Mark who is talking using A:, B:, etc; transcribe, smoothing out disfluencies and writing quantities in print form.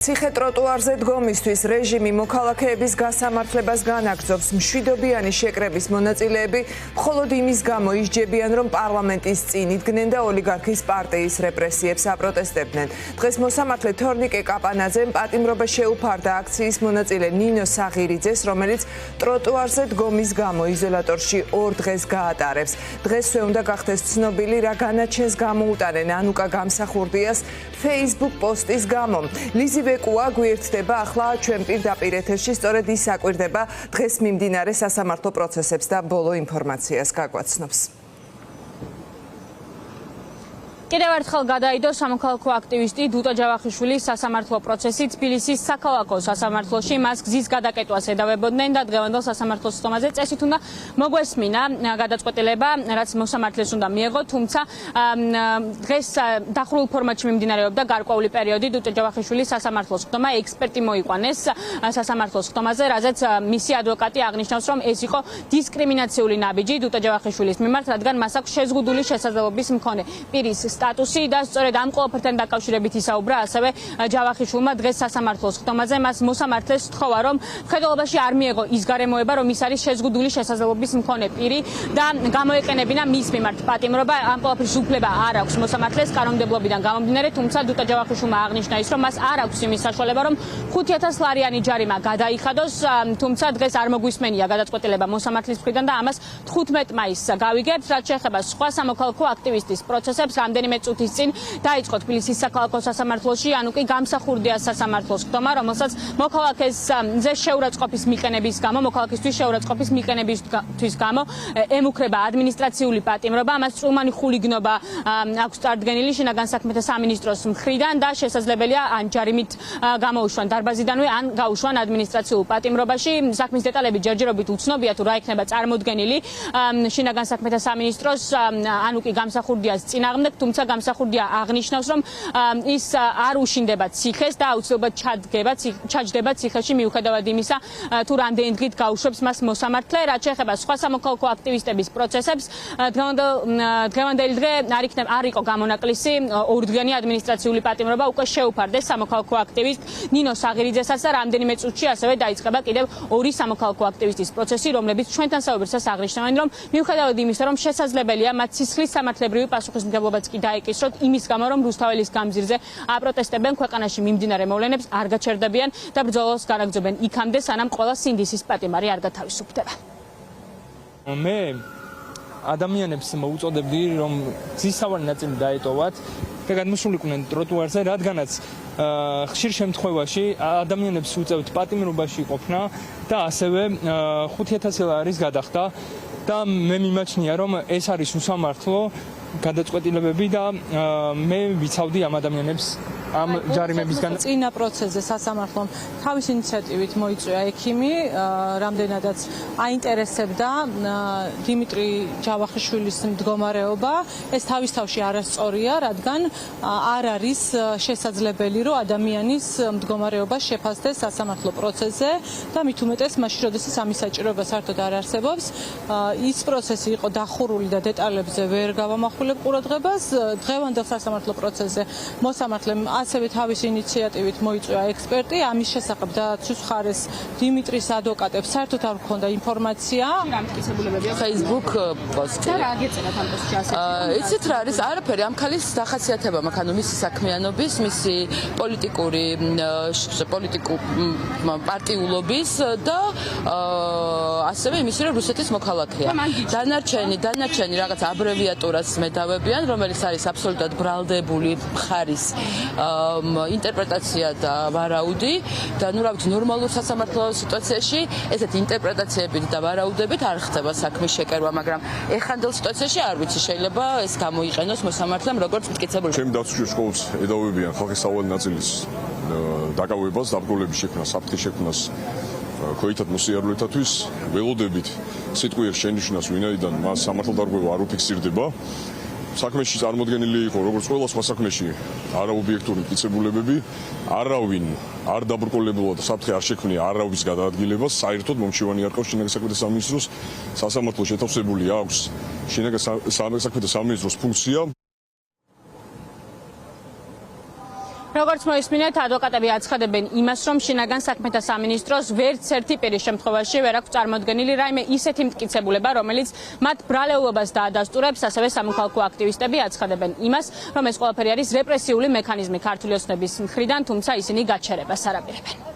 A: ციხე ტროტუარზე დგომისთვის რეჟიმი მოქალაქეების გასამართლებას განაგრძობს. მშვიდობიანი შეკრების მონაწილეები მხოლოდ იმის გამო ისჯებიან, რომ პარლამენტის წინ იდგნენ და ოლიგარქის პარტიის რეპრესიებს აპროტესტებდნენ. დღეს მოსამართლე თორნიკე კაპანაძემ პატიმრობა შეუფარდა აქციის მონაწილე ნინო საღირიძეს, რომელიც ტროტუარზე დგომის გამო იზოლატორში 2 დღეს გაატარებს. დღესვე უნდა გახდეს ცნობილი, რა განაჩენს გამოუტანენ ანუკა გამსახურდიას Facebook პოსტის გამო. ვეკუა გვერდდება ახლა ჩვენ პირდაპირ ეთერში სწორედ ის აკვირდება დღეს მიმდინარე სასამართლო პროცესებს და ბოლო ინფორმაციას გაგვაცნობს.
B: კიდევ ერთხელ გადაიდო სამოქალაქო აქტივისტი დუტა ჯავახიშვილის სასამართლო პროცესი თბილისის საქალაქო სასამართლოში. მას გზის გადაკეტვას ედავებოდნენ და დღევანდელ სასამართლოს სტომაზე წესით უნდა მოგვესმინა გადაწყვეტილება, რაც მოსამართლეს უნდა მიეღო, თუმცა დღეს დახურულ ფორმატში მიმდინარეობდა გარკვეული პერიოდი დუტა ჯავახიშვილის სასამართლოს ხდომა. ექსპერტი მოიყვანეს სასამართლოს ხდომაზე, რაზეც მისი ადვოკატი აღნიშნავს, რომ ეს იყო დისკრიმინაციული ნაბიჯი დუტა ჯავახიშვილის მიმართ, რადგან მას აქვს შეზღუდული შესაძლებლობის მქონე პირის სტატუსი და სწორედ ამ ყველაფერთან დაკავშირებით ისაუბრა ასევე ჯავახიშვილმა დღეს სასამართლოს ხდომაზე. მას მოსამართლეს სთხოვა, რომ მხედველობაში არ მიეღო ის გარემოება, რომ ის არის შეზღუდული შესაძლებლობის მქონე პირი და გამოეყენებინა მის მიმართ პატიმრობა. ამ ყველაფრის უფლება არ აქვს მოსამართლეს კანონმდებლობიდან გამომდინარე, თუმცა დუტა ჯავახიშვილმა აღნიშნა ის, რომ მას არ აქვს იმის საშუალება, რომ 5,000 ლარიანი ჯარიმა გადაიხადოს, თუმცა დღეს არ მოგვისმენია გადაწყვეტილება მოსამართლის მხრიდან და ამას 15 მაისს გავიგებთ. რაც შეეხება სხვა სამოქალაქო აქტივისტის პროცესებს, რამდენიმე წუთის წინ დაიწყო თბილისის საქალაქო სასამართლოში ანუკი გამსახურდიას სასამართლოს ხდომა, რომელსაც მოქალაქეზე შეურაცხყოფის მიყენების გამო, მოქალაქისთვის შეურაცხყოფის მიყენებისთვის გამო ემუქრება ადმინისტრაციული პატიმრობა. მას წვრილმანი ხულიგნობა აქვს წარდგენილი შინაგან საქმეთა სამინისტროს მხრიდან და შესაძლებელია ან ჯარიმით გამოუშვან დარბაზიდანვე, ან გაუშვან ადმინისტრაციულ პატიმრობაში. საქმის დეტალები ჯერჯერობით უცნობია თუ რა იქნება წარმოდგენილი შინაგან საქმეთა სამინისტროს ანუკი გამსახურდიას წინააღმდეგ, თუმცა გამსახურდია აღნიშნავს, რომ ის არ უშინდება ციხეს და აუცილებლად ჩაჯდება ციხეში მიუხედავად იმისა, თუ რამდენი დღით გაუშვებს მას მოსამართლე. რაც შეეხება სხვა სამოქალაქო აქტივისტების პროცესებს, დღევანდელი დღე არ იყო გამონაკლისი 2 დღიანი ადმინისტრაციული პატიმრობა უკვე შეუფარდეს სამოქალაქო აქტივისტ ნინო საღირიძესაც და რამდენიმე წუთში ასევე დაიწყება კიდევ 2 სამოქალაქო აქტივისტის პროცესი, რომლებიც ჩვენთან საუბრისას აღნიშნავენ, რომ მიუხედავად იმისა, რომ შესაძლებელია მათ სისხლის სამართლებრივი პასუხისმგებლობაც კი დაეკისროთ იმის გამო, რომ რუსთაველის გამზირზე აპროტესტებენ, ქვეყანაში მიმდინარე მოვლენებს არ გაჩერდებიან და ბრძოლას განაგრძობენ იქამდე, სანამ ყველა სინდისის პატიმარი არ გათავისუფლდება.
C: მე ადამიანებს მოუწოდებდი, რომ გზისავალი ნაწილი დაეტოვათ და გადმოსულიყვნენ ტროტუარზე, რადგანაც ხშირ შემთხვევაში ადამიანებს უწევთ პატიმრობაში ყოფნა და ასევე 5,000 ლარის გადახდა და მე მიმაჩნია, რომ ეს არის უსამართლო გადაწყვეტილებები და მე ვიცავდი ამ ადამიანებს ამ ჯარიმებისგან.
D: წინა პროცესზე სასამართლომ თავის ინიციატივით მოიწვია ექიმი, რამდენადაც აინტერესებდა დიმიტრი ჯავახიშვილის მდგომარეობა. ეს თავის თავში არასწორია, რადგან არ არის შესაძლებელი, რომ ადამიანის მდგომარეობა შეფასდეს სასამართლო პროცესზე და მით უმეტეს მაშინ, როდესაც ამის საჭიროება საერთოდ არ არსებობს. ის პროცესი იყო დახურული და დეტალებზე ვერ გავამახვილებ ყურადღებას. დღევანდელ სასამართლო პროცესზე მოსამართლემ ასევე თავის ინიციატივით მოიწვია ექსპერტი. ამის შესახებ დააცვის მხარეს დიმიტრის ადვოკატებს საერთოდ არ ჰქონდა ინფორმაცია.
E: Facebook პოსტი.
B: და რა აგეწერათ ამ პოსტში ასეთი?
E: იცით რა არის? არაფერი, ამ ქალის დახასიათება მაქვს, ანუ მისი საქმიანობის, მისი პოლიტიკური პარტიულობის და ასევე იმისი, რომ რუსეთის მოქალაქეა. დანარჩენი რაღაც აბრევიატურას მედავებიან, რომელიც არის აბსოლუტურად ბრალდებული მხარის ინტერპრეტაცია და ვარაუდი და ნუ რა ვიცი, ნორმალურ სასამართლო სიტუაციაში ესეთი ინტერპრეტაციებით და ვარაუდებით არ ხდება საქმის შეკერვა, მაგრამ ეხანდელ სიტუაციაში არ ვიცი, შეიძლება ეს გამოიყენოს მოსამართლემ როგორც მტკიცებული.
F: ჩემი დაცვის სკოლას ედავებიან ხალხის სავალი ნაწილის დაკავებას, დაბრკოლების შექმნას, საფრთხის შექმნას ქოითად მოსიარულეთათვის ველოდებით სიტყვიერ შენიშვნას, ვინაიდან მას სამართალდარღვევა არ უფიქსირდება. საქმეში წარმოდგენილი იყო, როგორც ყველა სხვა საქმეში, არაობიექტური მტკიცებულებები, არავინ არ დაბრკოლებულა და საფრთხე არ შექმნია არავის გადაადგილებას, საერთოდ მომჩივანი არ ყავს შინაგან საქმეთა სამინისტროს, სასამართლო შეთავსებული აქვს შინაგან საქმეთა სამინისტროს ფუნქცია.
B: როგორც მოისმინეთ, ადვოკატები აცხადებენ იმას, რომ შინაგან საქმეთა სამინისტროს ვერც ერთი პირის შემთხვევაში ვერ აქვს წარმოდგენილი რაიმე ისეთი მტკიცებულება, რომელიც მათ ბრალეულობას დაადასტურებს, ასევე სამოქალაქო აქტივისტები აცხადებენ იმას, რომ ეს ყველაფერი არის რეპრესიული მექანიზმი ქართული ოცნების მხრიდან, თუმცა ისინი გაჩერებას არ აპირებენ.